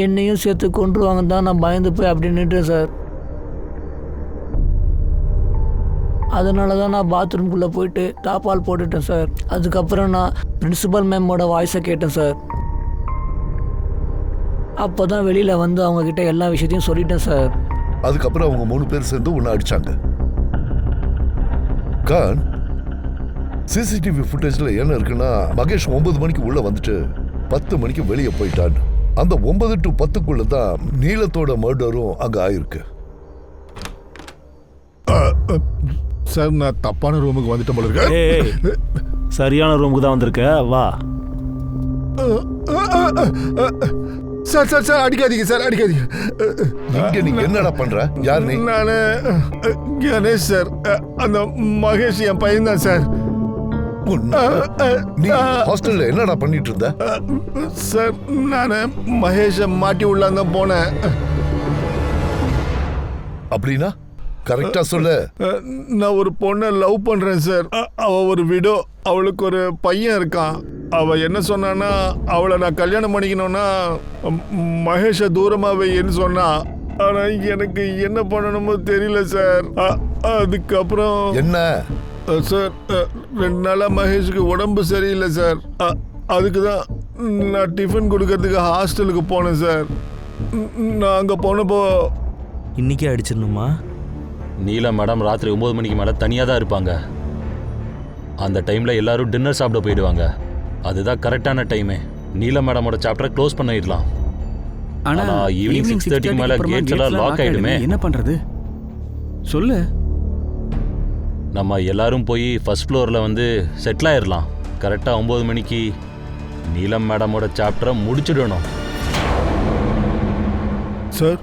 என்னையும் சேர்த்து கொண்டுருவாங்கன்னு தான் நான் பயந்து போய் அப்படி நின்றுட்டேன் சார். அதனால தான் நான் பாத்ரூம்குள்ளே போயிட்டு தாப்பால் போட்டுட்டேன் சார். அதுக்கப்புறம் நான் பிரின்சிபல் மேமோட வாய்ஸை கேட்டேன் சார். அப்போ தான் வெளியில் வந்து அவங்கக்கிட்ட எல்லா விஷயத்தையும் சொல்லிட்டேன் சார். அதுக்கப்புறம் அவங்க 3 பேர் சேர்ந்து உன்னை அடிச்சாங்க. கான், சிசிடிவி ஃபுட்டேஜ்ல என்ன இருக்குன்னா, மகேஷ் 9 மணிக்கு உள்ள வந்துட்டு 10 மணிக்கு வெளியே போயிட்டான். அந்த 9 to 10க்குள்ள தான் நீலத்தோட மர்டரும் அங்க ஆயிருக்கு. சார், நான் தப்பான ரூமுக்கு வந்துட்டேன் போல இருக்கு. சரியான ரூமுக்கு தான் வந்திருக்க, வா. சார் சார் சார், அடிக்காதீங்க சார், அடிக்காதீங்க. நீங்க என்னடா பண்ற? யார் நீ? நானு கணேஷ் சார். அந்த மகேஷ் என் பையன் தான் சார். நீ ஹாஸ்டல்ல என்னடா பண்ணிட்டு இருந்த? சார், நானு மகேஷை மாட்டி உள்ளான் தான் போனேன். அப்படின்னா கரெக்டா சொல்லு. நான் ஒரு பொண்ணை லவ் பண்றேன் சார். அவ ஒரு விடோ, அவளுக்கு ஒரு பையன் இருக்கான். அவ என்ன சொன்னான்னா, அவளை நான் கல்யாணம் பண்ணிக்கணும்னா மகேஷை தூரமா வைன்னு சொன்னா. ஆனா எனக்கு என்ன பண்ணணுமோ தெரியல சார். அதுக்கப்புறம் என்ன சார், 2 நாளா மகேஷுக்கு உடம்பு சரியில்லை சார். அதுக்கு தான் நான் டிஃபன் கொடுக்கறதுக்கு ஹாஸ்டலுக்கு போனேன் சார். நான் அங்கே போனப்போ இன்னைக்கே அடிச்சிடணுமா? நீலா மேடம் ராத்திரி 9 மணிக்கு மேலே தனியாக தான் இருப்பாங்க. அந்த டைமில் எல்லாரும் டின்னர் சாப்பிட போயிடுவாங்க. அதுதான் கரெக்டான டைமே. நீலா மேடமோட சாப்டரை க்ளோஸ் பண்ணிடலாம். ஆனால் ஈவினிங் 6:30க்கு மேலே கேட்ஸ் எல்லாம் லாக் ஆகிடுமே. என்ன பண்ணுறது? சொல்லு. நம்ம எல்லாரும் போய் ஃபர்ஸ்ட் ஃப்ளோரில் வந்து செட்டில் ஆயிடலாம். கரெக்டாக 9 மணிக்கு நீலம் மேடமோட சாப்டரை முடிச்சிடணும். சார்,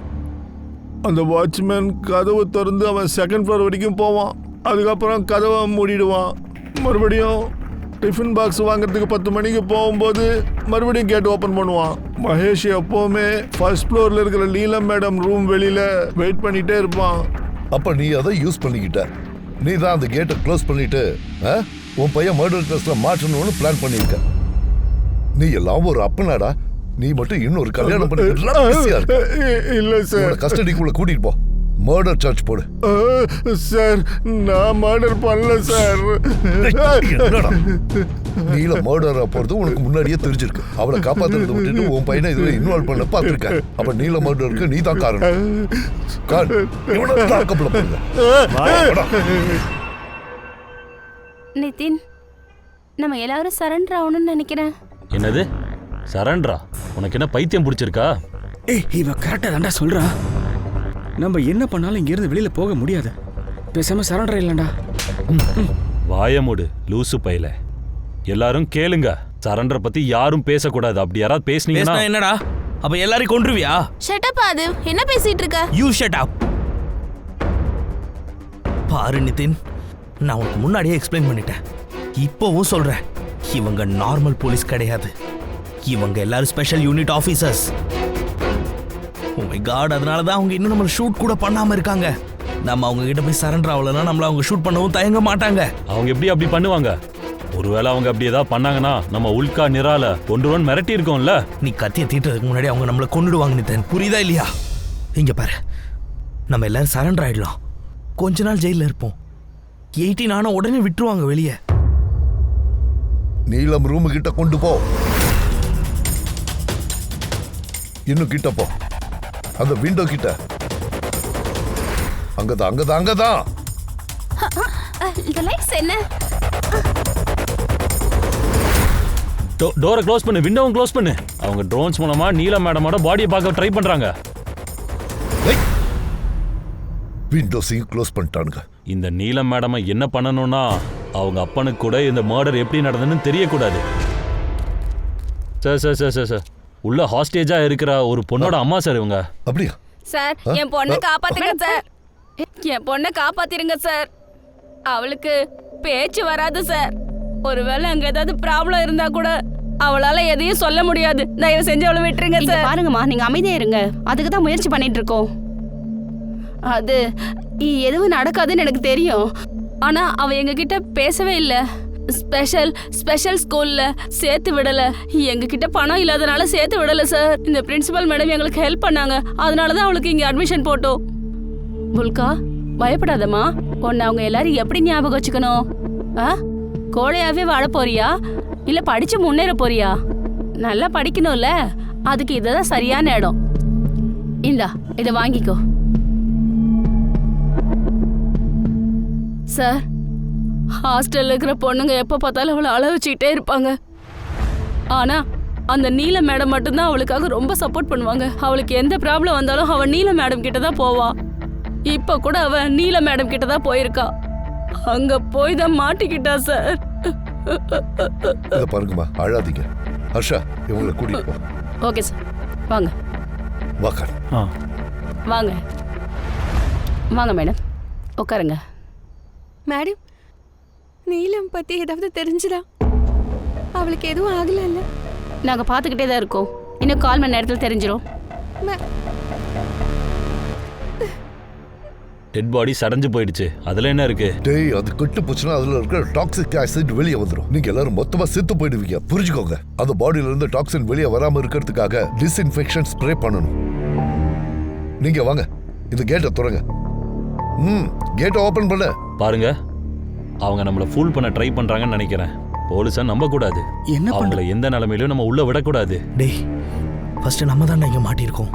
அந்த வாட்ச்மேன் கதவை திறந்து அவன் செகண்ட் ஃப்ளோர் வரைக்கும் போவான். அதுக்கப்புறம் கதவை மூடிடுவான். மறுபடியும் டிஃபன் பாக்ஸ் வாங்குறதுக்கு 10 மணிக்கு போகும்போது மறுபடியும் கேட் ஓப்பன் பண்ணுவான். மகேஷ் எப்போவுமே ஃபர்ஸ்ட் ஃப்ளோரில் இருக்கிற நீலம் மேடம் ரூம் வெளியில் வெயிட் பண்ணிகிட்டே இருப்பான். அப்ப நீ அதை யூஸ் பண்ணிக்கிட்ட. நீ தான் அந்த கேட்டை க்ளோஸ் பண்ணிட்டு உன் பையன் மர்டர் கேஸ்ல மாற்றணும்னு பிளான் பண்ணியிருக்க. நீ எல்லாம் ஒரு அப்பனாடா. நீ மட்டும் இன்னொரு கல்யாணம் பண்ணிக்கிட்டு இல்லை சார். கஸ்டடிக்குள்ள கூட்டிட்டு போ. மர்டர் சார்ஜ் போடு. சார், நான் மர்டர் பண்ணல சார். நீல மர்டரா போறது உனக்கு முன்னாடியே தெரிஞ்சிருக்கு. அவளை காப்பாத்துறதை விட்டுட்டு உன் பையனை இதுல இன்வால்வ் பண்ண பார்த்திருக்க. அப்ப நீல மர்டருக்கு நீ தான் காரணம். நிதின், நம்ம எல்லாரும் சரண்டர் ஆகணும்னு நினைக்கிறேன். என்னது சரண்டரா? உனக்கு என்ன பைத்தியம் பிடிச்சிருக்கா? ஏய், இவ கரெக்டா தான்டா சொல்றா. நம்ம என்ன பண்ணாலும் இங்க இருந்து வெளியில போக முடியாது. பேசாம சரண்டர் இல்லடா. வாய மூடு லூசு பையல. எல்லாரும் கேளுங்க, சரண்டர் பத்தி யாரும் பேசக்கூடாது. அப்படி யாராவது பேசுனீங்கன்னா என்னடா அப்ப எல்லாரையும் கொன்றுவியா? ஷட் அப் ஆது. என்ன பேசிட்டு இருக்க? You shut up. பாரு நிதின், நான் உனக்கு முன்னாடியே எக்ஸ்பிளைன் பண்ணிட்டேன். இப்போவும் சொல்றேன், இவங்க நார்மல் போலீஸ் கிடையாது. இவங்க எல்லாரும் special unit officers. Oh my God, அதனால தான் அவங்க இன்னும் நம்மளை ஷூட் கூட பண்ணாம இருக்காங்க. நம்ம அவங்க கிட்ட போய் சரண்டர் ஆகலன்னா நம்மள அவங்க ஷூட் பண்ணவும் தயங்க மாட்டாங்க. அவங்க எப்படி அப்படி பண்ணுவாங்க? ஒருவேளை அவங்க அப்படி ஏதாவது பண்ணாங்கன்னா நம்ம உல்கா நிரால கொண்டுருவன் மிரட்டி இருக்கோம்ல. நீ கத்தியை தீட்டுறதுக்கு முன்னாடி அவங்க நம்மளை கொண்டுடுவாங்க நிதன், புரியுதா இல்லையா? இங்க பாரு, நம்ம எல்லாரும் சரண்டர் ஆயிடலாம். கொஞ்ச நாள் ஜெயில இருப்போம். 18 ஆனா உடனே விட்டுருவாங்க வெளியே. நீலம் ரூமு கிட்ட கொண்டு போ. இன்னும் கிட்ட போ. அந்த விண்டோ கிட்ட. அங்கதான் அங்கதான் அங்கதான். இந்த லைட்ஸ் என்ன? டோரை க்ளோஸ் பண்ணு, விண்டோவும் க்ளோஸ் பண்ணு. அவங்க ட்ரோன்ஸ் மூலமா நீலம் மேடமோட பாடியை பார்க்க ட்ரை பண்றாங்க. விண்டோஸையும் க்ளோஸ் பண்ணிட்டானுங்க. இந்த நீலம் மேடமை என்ன பண்ணணும்னா அவங்க அப்பனுக்கு கூட இந்த மர்டர் எப்படி நடந்ததுன்னு தெரியக்கூடாது. Sir sir sir sir sir உள்ள ஹாஸ்டேஜா இருக்கிற ஒரு பொண்ணோட அம்மா சார் இவங்க. அப்படியா சார், என் பொண்ணை காப்பாத்துங்க சார். என் பொண்ணை காப்பாத்திருங்க சார். அவளுக்கு பேச்சு வராது சார். ஒருவேளை அங்க ஏதாவது ப்ராப்ளம் இருந்தா கூட அவளால எதையும் சொல்ல முடியாது. தயவு செஞ்சு அவளை விட்டுருங்க சார். பாருங்கம்மா, நீங்க அமைதியா இருங்க. அதுக்கு தான் முயற்சி பண்ணிட்டு இருக்கோம். அது எதுவும் நடக்காதுன்னு எனக்கு தெரியும். ஆனா அவ எங்க கிட்ட பேசவே இல்லை. ஸ்பெஷல் ஸ்கூல்ல சேர்த்து விடல. எங்க கிட்ட பணம் இல்லாதனால சேர்த்து விடல சார். இந்த பிரின்சிபல் மேடம் எங்களுக்கு ஹெல்ப் பண்ணாங்க. அதனாலதான் அவளுக்கு இங்க அட்மிஷன் போட்டோம். புல்கா, பயப்படாதம்மா. உன்னை அவங்க எல்லாரும் எப்படி ஞாபகம் வச்சுக்கணும்? கோழையாவே வாழ போறியா இல்ல படிச்சு முன்னேற போறியா? நல்லா படிக்கணும்ல, அதுக்கு இதுதான் சரியான இடம். இந்தா, இதை வாங்கிக்கோ சார். ஹாஸ்டல்ல இருக்கிற பொண்ணுங்க எப்ப பார்த்தாலும் அவளை அழ வச்சுக்கிட்டே இருப்பாங்க. ஆனா அந்த நீல மேடம் மட்டும்தான் அவளுக்காக ரொம்ப சப்போர்ட் பண்ணுவாங்க. அவளுக்கு எந்த ப்ராப்ளம் வந்தாலும் அவ நீல மேடம் கிட்ட தான் போவா. இப்ப கூட அவ நீல மேடம் கிட்ட தான் போயிருக்கா. அங்க போய் தான் மாட்டிக்கிட்டா சார். பாருங்கம்மா, அழாதீங்க. ஹர்ஷா, இவங்களை கூட்டிட்டு போ. ஓகே சார், வாங்க வாங்க வாங்க வாங்க மேடம், உட்காருங்க. மேடம், நீலம் பத்தி ஏதாவது தெரிஞ்சுதா? அவளுக்கு எதுவும் ஆகல இல்ல? நாங்க பாத்துக்கிட்டே தான் இருக்கோம். இன்னும் 1/4 மணி நேரத்தில் தெரிஞ்சிடும். டெட் பாடி சடைஞ்சு போயிடுச்சு. அதுல என்ன இருக்கு? டேய், அது கெட்டு போச்சுன்னா அதுல இருக்கிற டாக்ஸிக் ஆசிட் வெளியே வந்துடும். நீங்க எல்லாரும் மொத்தமா செத்து போயிடுவீங்க. புரிஞ்சுக்கோங்க. அந்த பாடியில இருந்து டாக்ஸின் வெளியே வராம இருக்கிறதுக்காக டிஸ்இன்ஃபெக்ஷன் ஸ்ப்ரே பண்ணணும். நீங்க வாங்க, இந்த கேட்டை திறங்க. கேட்டை ஓபன் பண்ண. பாருங்க, அவங்க நம்மள ஃபூல் பண்ண ட்ரை பண்றாங்கன்னு நினைக்கிறேன். போலீஸை நம்ப கூடாது. அவங்கள எந்த நிலைமையிலும் நம்ம உள்ள விடக்கூடாது. டேய், ஃபர்ஸ்ட் நம்ம தான் இங்க மாட்டியிருக்கோம்.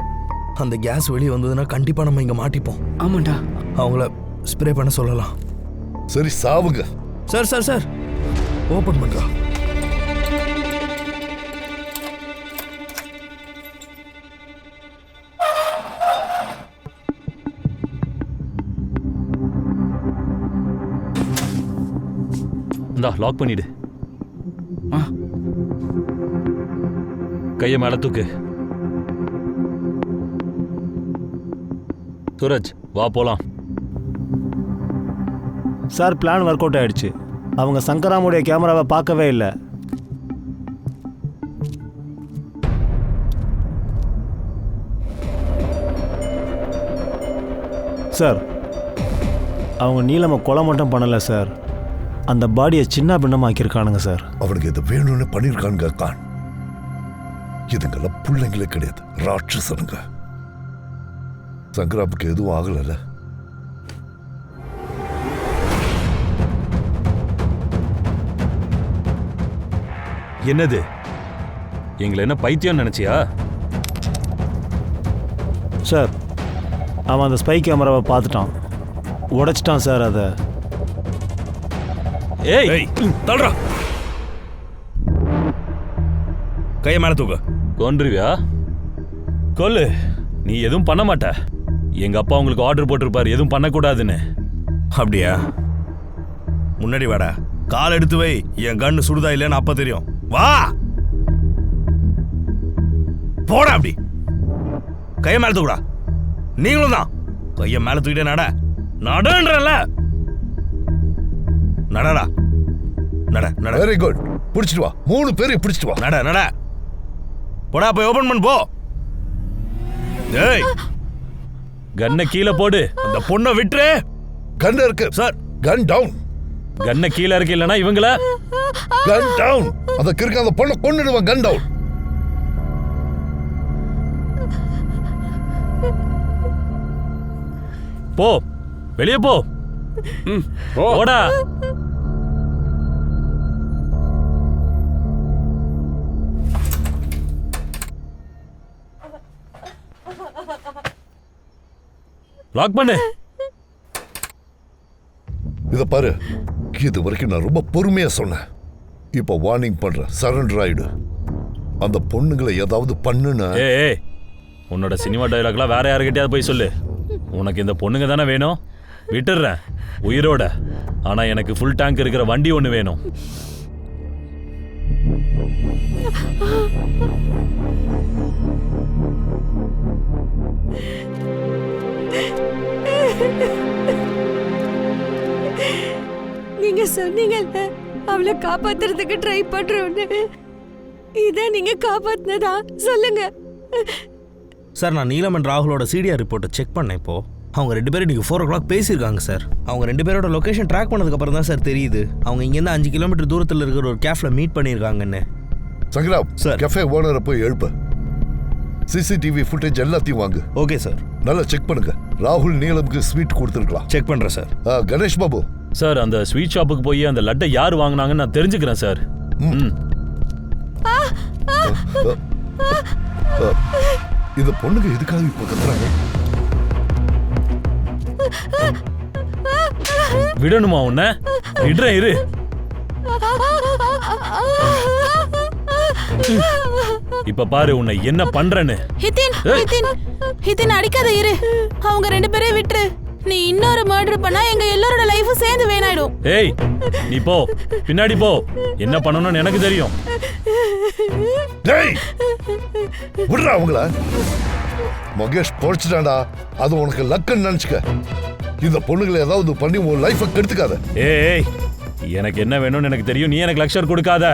அந்த கேஸ் வெளியே வந்ததுன்னா கண்டிப்பா நம்ம இங்க மாட்டிப்போம். ஆமாண்டா. அவங்கள ஸ்ப்ரே பண்ண சொல்லலாம். சரி, சாவுங்க. சார் சார் சார், ஓபன் பண்றா. இந்தா லாக் பண்ணிடு. ஆ. கையை மேல தூக்கு. சூரஜ் வா போலாம். சார் பிளான் ஒர்க் அவுட் ஆயிடுச்சு. அவங்க சங்கராமுடைய கேமராவை பார்க்கவே இல்லை. சார் அவங்க நீலமை கொலை மட்டும் பண்ணலை சார், அந்த பாடியை சின்ன பின்னமாக்கியிருக்கானுங்க சார். அவனுக்கு இது வேணும்னு பண்ணியிருக்கானுங்க கான். இதுங்கெல்லாம் பிள்ளைங்களே கிடையாது, ராட்சசனுங்க. சங்கராமுக்கு எதுவும் ஆகல. என்னது, எங்களை என்ன பைத்தியம் நினைச்சியா? சார் அவன் அந்த ஸ்பை கேமராவை பார்த்துட்டான், உடைச்சிட்டான் சார் அதை. ஏய் தள்ளுறா, கையை மேலே தூக்க. கொன்றுவியா? கொல்லு, நீ எதுவும் பண்ண மாட்ட. எங்க அப்பா உங்களுக்கு ஆர்டர் போட்டிருப்பாரு எதுவும் பண்ணக்கூடாதுன்னு. அப்படியா? முன்னாடி வாடா, கால் எடுத்து வை. என் கண்ணு சுடுதா இல்லைன்னு அப்ப தெரியும். வா போடா, அப்படி கையை மேல தூக்குடா. நீங்களும் தான் கையை மேல தூக்கிட்டே நட. நடன்றல நடடா, நட நட. வெரி குட், பிடிச்சிட்டு வா. 3 பேரையும் பிடிச்சிட்டு வா. நட நட, போடா போய் ஓபன் பண்ணு போ. ஏய் கன்னை கீழே போடு. அந்த பொண்ணை விட்டுரு. கன் இருக்கு சார். கன் டவுன். கன்னை கீழே இருக்கு, இல்லைன்னா இவங்கள கன் டவுன். அந்த கிறுக்க அந்த பொண்ணை கொன்னுடுவான். கன் டவுன். போ, வெளியே போ. போடா. லாக் பண்ணு. இத பாரு, இது வரைக்கும் நான் ரொம்ப பொறுமையா சொன்னேன். இப்ப வார்னிங் பண்றேன், சரண்டர் ஆயிடு. அந்த பொண்ணுங்களை ஏதாவது பண்ணுனா. ஏய், உன்னோட சினிமா டயலாக்லாம் வேற யாருக்கிட்டயாவது போய் சொல்லு. உனக்கு இந்த பொண்ணுங்க தானே வேணும், விட்டுடுறேன் உயிரோட. ஆனா எனக்கு ஃபுல் டேங்க் இருக்கிற வண்டி ஒன்று வேணும். நீங்க சொன்னீங்கல்ல அவளை காப்பாத்துறதுக்கு ட்ரை பண்றோன்னு, இதை நீங்க காப்பாத்தினதா? சொல்லுங்க சார், நான் நீலம் அண்ட் ராகுலோட சிடிஆர் ரிப்போர்ட்டை செக் பண்ணேன். இப்போ அவங்க 2 பேரும் இன்னைக்கு 4 o'clock பேசியிருக்காங்க சார். அவங்க 2 பேரோட லொகேஷன் ட்ராக் பண்ணதுக்கப்புறம் தான் சார் தெரியுது அவங்க இங்கேருந்து 5 கிலோமீட்டர் தூரத்தில் இருக்கிற ஒரு கேஃப்ல மீட் பண்ணியிருக்காங்கன்னு. சங்கராம் சார், கஃபே ஓனரை போய் எழுப்பு. சிசிடிவி ஃபுட்டேஜ் எல்லாத்தையும் வாங்கு. Okay sir. நல்லா செக் பண்ணுங்க. ராகுல் நீலமுக்கு ஸ்வீட் கொடுத்துருக்கலாம். செக் பண்ணுறேன் சார். கணேஷ் பாபு சார், அந்த ஸ்வீட் ஷாப்புக்கு போய் அந்த லட்டை யார் வாங்கினாங்கன்னு நான் தெரிஞ்சுக்கிறேன் சார். இந்த பொண்ணுங்க எதுக்காக இப்ப கத்துறாங்க? விடணுமா உன்ன? விடுறேன் இரு. இப்ப பாரு உன்னை என்ன பண்றேன்னு. ஹிதின் அடிக்காத இரு. அவங்க 2 பேரையும் விட்டுரு. நீ இன்னொரு மர்டர் பண்ணா எங்க எல்லாரோட லைஃபும் சேர்ந்து வேணாயிடும். ஏய், நீ போ, பின்னாடி போ. என்ன பண்ணணும்னு எனக்கு தெரியும். டேய், விடுறா அவங்கள. மகேஷ் பொழைச்சிட்டான்டா, அது உனக்கு லக்குன்னு நினைச்சுக்க. இந்த பொண்ணுங்களை ஏதாவது பண்ணி உன் லைஃபை கெடுத்துக்காத. ஏய், எனக்கு என்ன வேணும்னு எனக்கு தெரியும். நீ எனக்கு லக்ஷர் கொடுக்காத.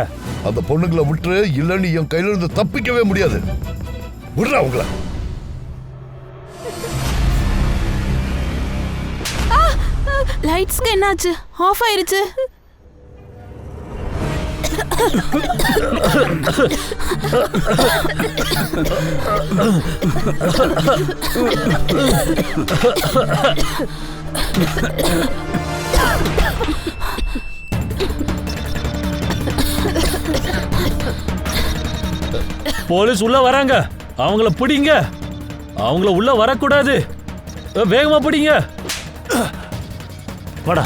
அந்த பொண்ணுங்களை விட்டுரு, இல்லன்னு என் கையில இருந்து தப்பிக்கவே முடியாது. விடுறா அவங்கள. லைட்ஸ்க்கு என்னாச்சு? ஆஃப் ஆயிருச்சு. போலீஸ் உள்ள வராங்க, அவங்கள பிடிங்க. அவங்கள உள்ள வரக்கூடாது, வேகமா பிடிங்க. வாடா.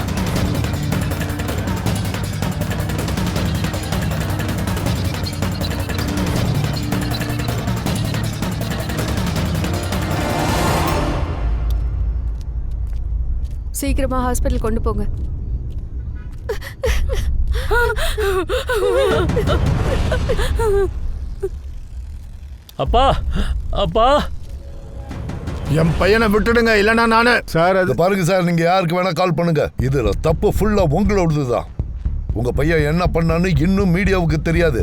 சீக்கிரமா ஹாஸ்பிட்டல் கொண்டு போங்க. அப்பா அப்பா என் பையனை விட்டுடுங்க இல்லைன்னா நானு சார் அது இது பாருங்க சார், நீங்க யாருக்கு வேணா கால் பண்ணுங்க. இதுல தப்பு ஃபுல்லா உங்களோடதுதான். உங்க பையன் என்ன பண்ணான்னு இன்னும் மீடியாவுக்கு தெரியாது.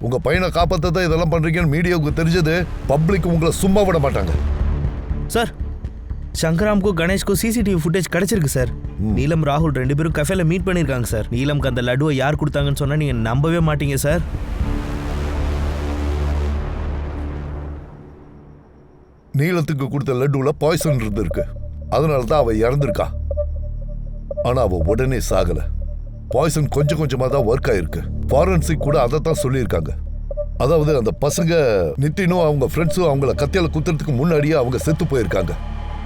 உங்க பையனை காப்பாத்த இதெல்லாம் பண்றீங்கன்னு மீடியாவுக்கு தெரிஞ்சது பப்ளிக் உங்களை சும்மா விட மாட்டாங்க. சார் சங்கராமுக்கும் கணேஷ்க்கும் சிசிடிவி ஃபுட்டேஜ் கிடைச்சிருக்கு சார். நீலம் ராகுல் 2 பேரும் கஃபேல மீட் பண்ணியிருக்காங்க சார். நீலம்க்கு அந்த லட்டுவை யார் கொடுத்தாங்கன்னு சொன்னா நீங்க நம்பவே மாட்டீங்க சார். நீலத்துக்கு கொடுத்த லட்டுல பாய்சன் இருந்திருக்கு. அதனால தான் அவ இறந்திருக்கா. ஆனா அவ உடனே சாகல. பாய்சன் கொஞ்சம் கொஞ்சமா தான் ஒர்க் ஆயிருக்கு. ஃபாரன்சிக் கூட அதை தான் சொல்லியிருக்காங்க. அதாவது அந்த பசங்க நித்தினும் அவங்க ஃப்ரெண்ட்ஸும் அவங்கள கத்தியால குத்துறதுக்கு முன்னாடியே அவங்க செத்து போயிருக்காங்க.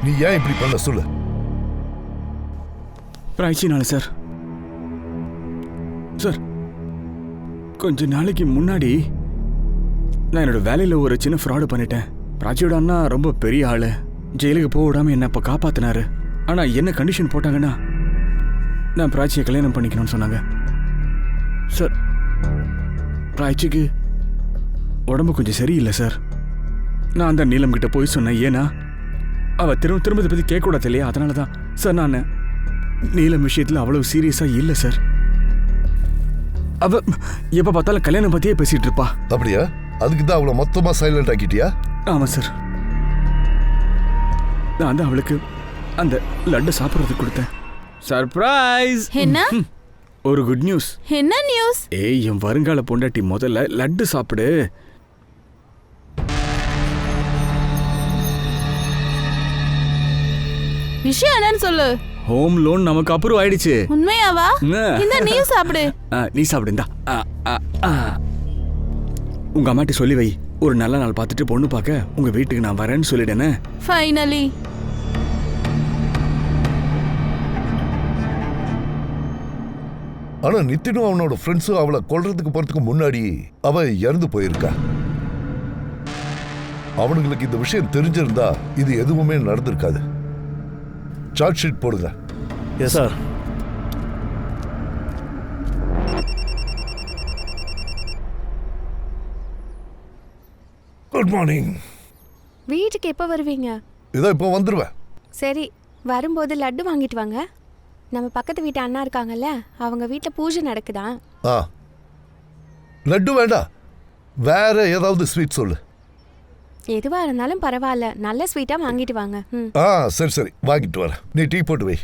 நீ ஏன் இப்படி பண்ண சொல்லு? பிராய்ச்சினால சார். சார் கொஞ்ச நாளைக்கு முன்னாடி நான் என்னோட வேலையில் ஒரு சின்ன ஃப்ராடு பண்ணிட்டேன். பிராச்சியோட அண்ணா ரொம்ப பெரிய ஆளு. ஜெயிலுக்கு போக விடாம என்ன அப்போ காப்பாத்தினாரு. ஆனால் என்ன கண்டிஷன் போட்டாங்கன்னா நான் பிராச்சியை கல்யாணம் பண்ணிக்கணும்னு சொன்னாங்க. சார் பிராச்சிக்கு உடம்பு கொஞ்சம் சரியில்லை சார். நான் அந்த நீலம் கிட்ட போய் சொன்னேன். ஏன்னா அவள் திரும்ப திரும்ப இதை பற்றி கேட்கக்கூடாது இல்லையா? அதனால தான் சார் நான் நீலம் விஷயத்தில் அவ்வளவு சீரியஸாக இல்லை சார். அவ எப்போ பார்த்தாலும் கல்யாணம் பற்றியே பேசிகிட்டு இருப்பா. அப்படியா? அதுக்கு தான் அவளை மொத்தமா சைலண்ட் ஆக்கிட்டியா? ஆமாம் சார். நான் தான் அவளுக்கு அந்த லட்டு சாப்பிட்றதுக்கு கொடுத்தேன். சர்ப்ரைஸ்! என்ன? ஒரு குட் நியூஸ். என்ன நியூஸ்? ஏய், என் வருங்கால பொண்டாட்டி முதல்ல லட்டு சாப்பிடு. விஷயம் என்னன்னு சொல்லு. ஹோம் லோன் நமக்கு அப்ரூவ் ஆயிடுச்சு. உண்மையாவா? இந்த நீ சாப்பிடு. நீ சாப்பிடு. இந்தா. உங்க அம்மாட்டி சொல்லி வை, ஒரு நல்ல நாள் பார்த்துட்டு பொண்ணு பார்க்க உங்க வீட்டுக்கு நான் வரேன்னு சொல்லிட்டேனே. ஃபைனலி. ஆனா நித்தினும் அவனோட ஃப்ரெண்ட்ஸும் அவளை கொல்றதுக்கு போறதுக்கு முன்னாடி அவ இறந்து போயிருக்கா. அவனுங்களுக்கு இந்த விஷயம் தெரிஞ்சிருந்தா இது எதுவுமே நடந்திருக்காது. சார்ட் ஷீட் போடுங்க. Yes sir. Good morning. வீட்டுக்கு எப்போ வருவீங்க? இதோ இப்போ வந்துருவேன். சரி, வரும்போது லட்டு வாங்கிட்டு வாங்க. நம்ம பக்கத்து வீட்டு அண்ணா இருக்காங்கல்ல, அவங்க வீட்டில் பூஜை நடக்குதா. லட்டு வேண்டாம், வேற ஏதாவது ஸ்வீட் சொல்லு. எதுவாக இருந்தாலும் பரவாயில்ல, நல்ல ஸ்வீட்டாக வாங்கிட்டு வாங்க. சரி சரி, வாங்கிட்டு வரேன். நீ டீ போட்டு வை.